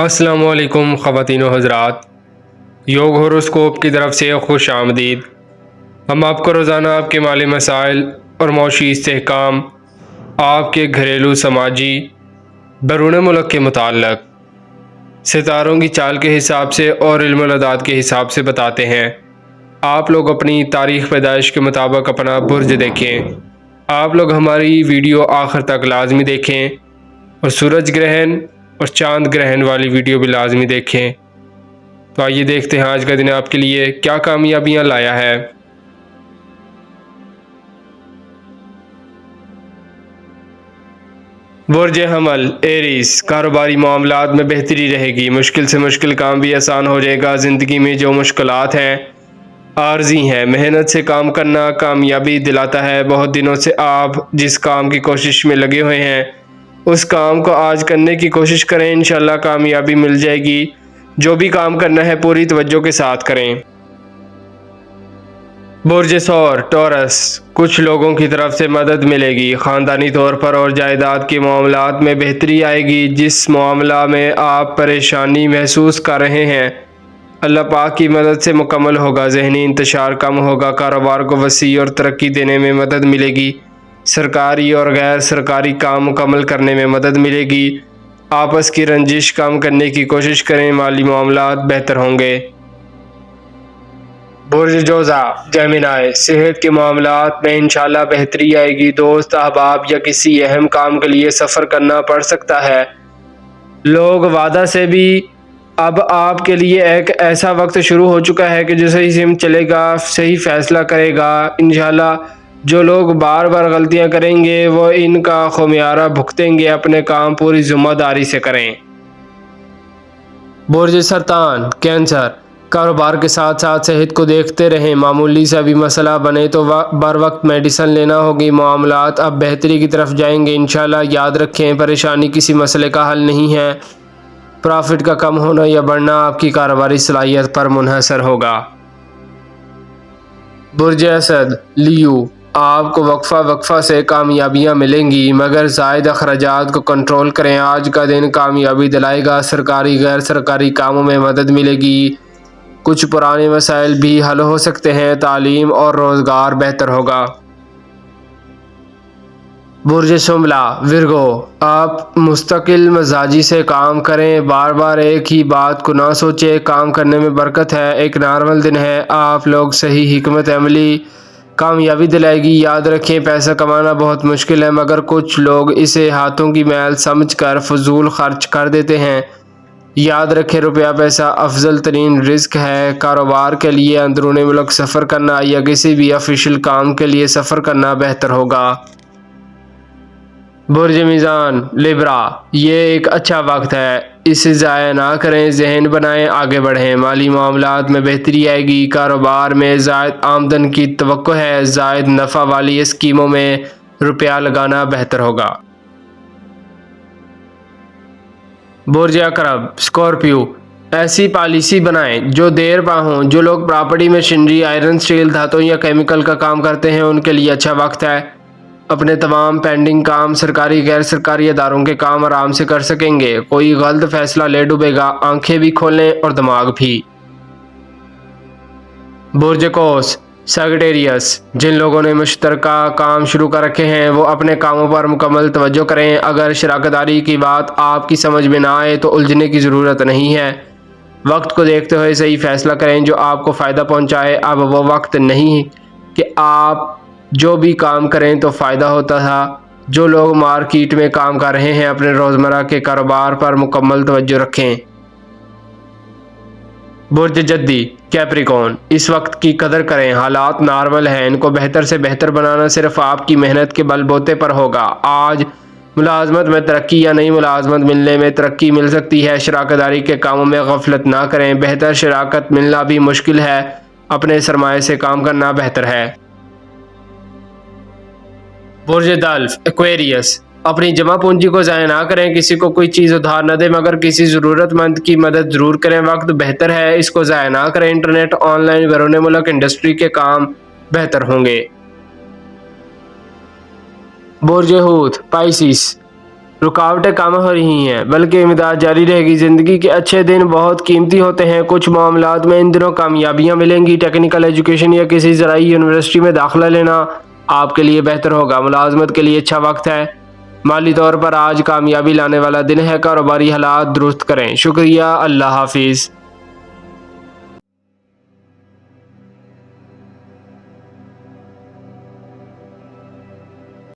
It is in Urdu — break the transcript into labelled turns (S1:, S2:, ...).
S1: السلام علیکم خواتین و حضرات، یوگ ہوروسکوپ کی طرف سے خوش آمدید۔ ہم آپ کو روزانہ آپ کے مالی مسائل اور معاشی استحکام، آپ کے گھریلو، سماجی، بیرون ملک کے متعلق ستاروں کی چال کے حساب سے اور علم الاعداد کے حساب سے بتاتے ہیں۔ آپ لوگ اپنی تاریخ پیدائش کے مطابق اپنا برج دیکھیں۔ آپ لوگ ہماری ویڈیو آخر تک لازمی دیکھیں اور سورج گرہن اور چاند گرہن والی ویڈیو بھی لازمی دیکھیں۔ تو آئیے دیکھتے ہیں آج کا دن آپ کے لیے کیا کامیابیاں لایا ہے۔ برج حمل ایریز، کاروباری معاملات میں بہتری رہے گی، مشکل سے مشکل کام بھی آسان ہو جائے گا۔ زندگی میں جو مشکلات ہیں عارضی ہیں، محنت سے کام کرنا کامیابی دلاتا ہے۔ بہت دنوں سے آپ جس کام کی کوشش میں لگے ہوئے ہیں اس کام کو آج کرنے کی کوشش کریں، انشاءاللہ کامیابی مل جائے گی۔ جو بھی کام کرنا ہے پوری توجہ کے ساتھ کریں۔ برج ثور ٹورس، کچھ لوگوں کی طرف سے مدد ملے گی، خاندانی طور پر اور جائیداد کے معاملات میں بہتری آئے گی۔ جس معاملہ میں آپ پریشانی محسوس کر رہے ہیں اللہ پاک کی مدد سے مکمل ہوگا۔ ذہنی انتشار کم ہوگا، کاروبار کو وسیع اور ترقی دینے میں مدد ملے گی۔ سرکاری اور غیر سرکاری کام مکمل کرنے میں مدد ملے گی۔ آپس کی رنجش کم کرنے کی کوشش کریں، مالی معاملات بہتر ہوں گے۔ برج جوزا جیمنائی، صحت کے معاملات میں انشاءاللہ بہتری آئے گی۔ دوست، احباب یا کسی اہم کام کے لیے سفر کرنا پڑ سکتا ہے۔ لوگ وعدہ سے بھی اب آپ کے لیے ایک ایسا وقت شروع ہو چکا ہے کہ جو صحیح سمت چلے گا، صحیح فیصلہ کرے گا انشاءاللہ۔ جو لوگ بار بار غلطیاں کریں گے وہ ان کا خمیارہ بھگتیں گے۔ اپنے کام پوری ذمہ داری سے کریں۔ برج سرطان کینسر، کاروبار کے ساتھ ساتھ صحت کو دیکھتے رہیں، معمولی سا بھی مسئلہ بنے تو بر وقت میڈیسن لینا ہوگی۔ معاملات اب بہتری کی طرف جائیں گے انشاءاللہ۔ یاد رکھیں پریشانی کسی مسئلے کا حل نہیں ہے، پرافٹ کا کم ہونا یا بڑھنا آپ کی کاروباری صلاحیت پر منحصر ہوگا۔ برج اسد لیو، آپ کو وقفہ سے کامیابیاں ملیں گی مگر زائد اخراجات کو کنٹرول کریں۔ آج کا دن کامیابی دلائے گا، سرکاری غیر سرکاری کاموں میں مدد ملے گی، کچھ پرانے مسائل بھی حل ہو سکتے ہیں، تعلیم اور روزگار بہتر ہوگا۔ برج شملہ ورگو، آپ مستقل مزاجی سے کام کریں، بار بار ایک ہی بات کو نہ سوچیں، کام کرنے میں برکت ہے۔ ایک نارمل دن ہے، آپ لوگ صحیح حکمت عملی کامیابی دلائے گی۔ یاد رکھیں پیسہ کمانا بہت مشکل ہے مگر کچھ لوگ اسے ہاتھوں کی میل سمجھ کر فضول خرچ کر دیتے ہیں۔ یاد رکھیں روپیہ پیسہ افضل ترین رزق ہے۔ کاروبار کے لیے اندرون ملک سفر کرنا یا کسی بھی آفیشیل کام کے لیے سفر کرنا بہتر ہوگا۔ برج میزان لیبرا، یہ ایک اچھا وقت ہے، اسے ضائع نہ کریں، ذہن بنائیں، آگے بڑھیں۔ مالی معاملات میں بہتری آئے گی، کاروبار میں زائد آمدن کی توقع ہے، زائد نفع والی اسکیموں میں روپیہ لگانا بہتر ہوگا۔ برج عقرب اسکارپیو، ایسی پالیسی بنائیں جو دیر پا ہوں۔ جو لوگ پراپرٹی مشینری، آئرن، اسٹیل، دھاتوں یا کیمیکل کا کام کرتے ہیں ان کے لیے اچھا وقت ہے۔ اپنے تمام پینڈنگ کام، سرکاری غیر سرکاری اداروں کے کام آرام سے کر سکیں گے۔ کوئی غلط فیصلہ لے ڈوبے گا، آنکھیں بھی کھولیں اور دماغ بھی۔ برج قوس سیجیٹیریس، جن لوگوں نے مشترکہ کام شروع کر رکھے ہیں وہ اپنے کاموں پر مکمل توجہ کریں۔ اگر شراکت داری کی بات آپ کی سمجھ میں نہ آئے تو الجھنے کی ضرورت نہیں ہے، وقت کو دیکھتے ہوئے صحیح فیصلہ کریں جو آپ کو فائدہ پہنچائے۔ اب وہ وقت نہیں کہ آپ جو بھی کام کریں تو فائدہ ہوتا تھا۔ جو لوگ مارکیٹ میں کام کر رہے ہیں اپنے روزمرہ کے کاروبار پر مکمل توجہ رکھیں۔ برج جدی کیپریکون، اس وقت کی قدر کریں، حالات نارمل ہیں، ان کو بہتر سے بہتر بنانا صرف آپ کی محنت کے بل بوتے پر ہوگا۔ آج ملازمت میں ترقی یا نئی ملازمت ملنے میں ترقی مل سکتی ہے۔ شراکت داری کے کاموں میں غفلت نہ کریں، بہتر شراکت ملنا بھی مشکل ہے، اپنے سرمایہ سے کام کرنا بہتر ہے۔ برج دلف ایکویریس، اپنی جمع پونجی کو ضائع نہ کریں، کسی کو کوئی چیز ادھار نہ دیں مگر کسی ضرورت مند کی مدد ضرور کریں۔ وقت بہتر ہے، اس کو ضائع نہ کریں۔ انٹرنیٹ، آن لائن، بیرون ملک انڈسٹری کے کام بہتر ہوں گے۔ برج حوت پائسیس،
S2: رکاوٹیں کم ہو رہی ہیں بلکہ امداد جاری رہے گی۔ زندگی کے اچھے دن بہت قیمتی ہوتے ہیں۔ کچھ معاملات میں ان دنوں کامیابیاں ملیں گی۔ ٹیکنیکل ایجوکیشن یا کسی زرعی یونیورسٹی میں داخلہ لینا آپ کے لیے بہتر ہوگا۔ ملازمت کے لیے اچھا وقت ہے۔ مالی طور پر آج کامیابی لانے والا دن ہے۔ کاروباری حالات درست کریں۔ شکریہ۔ اللہ حافظ۔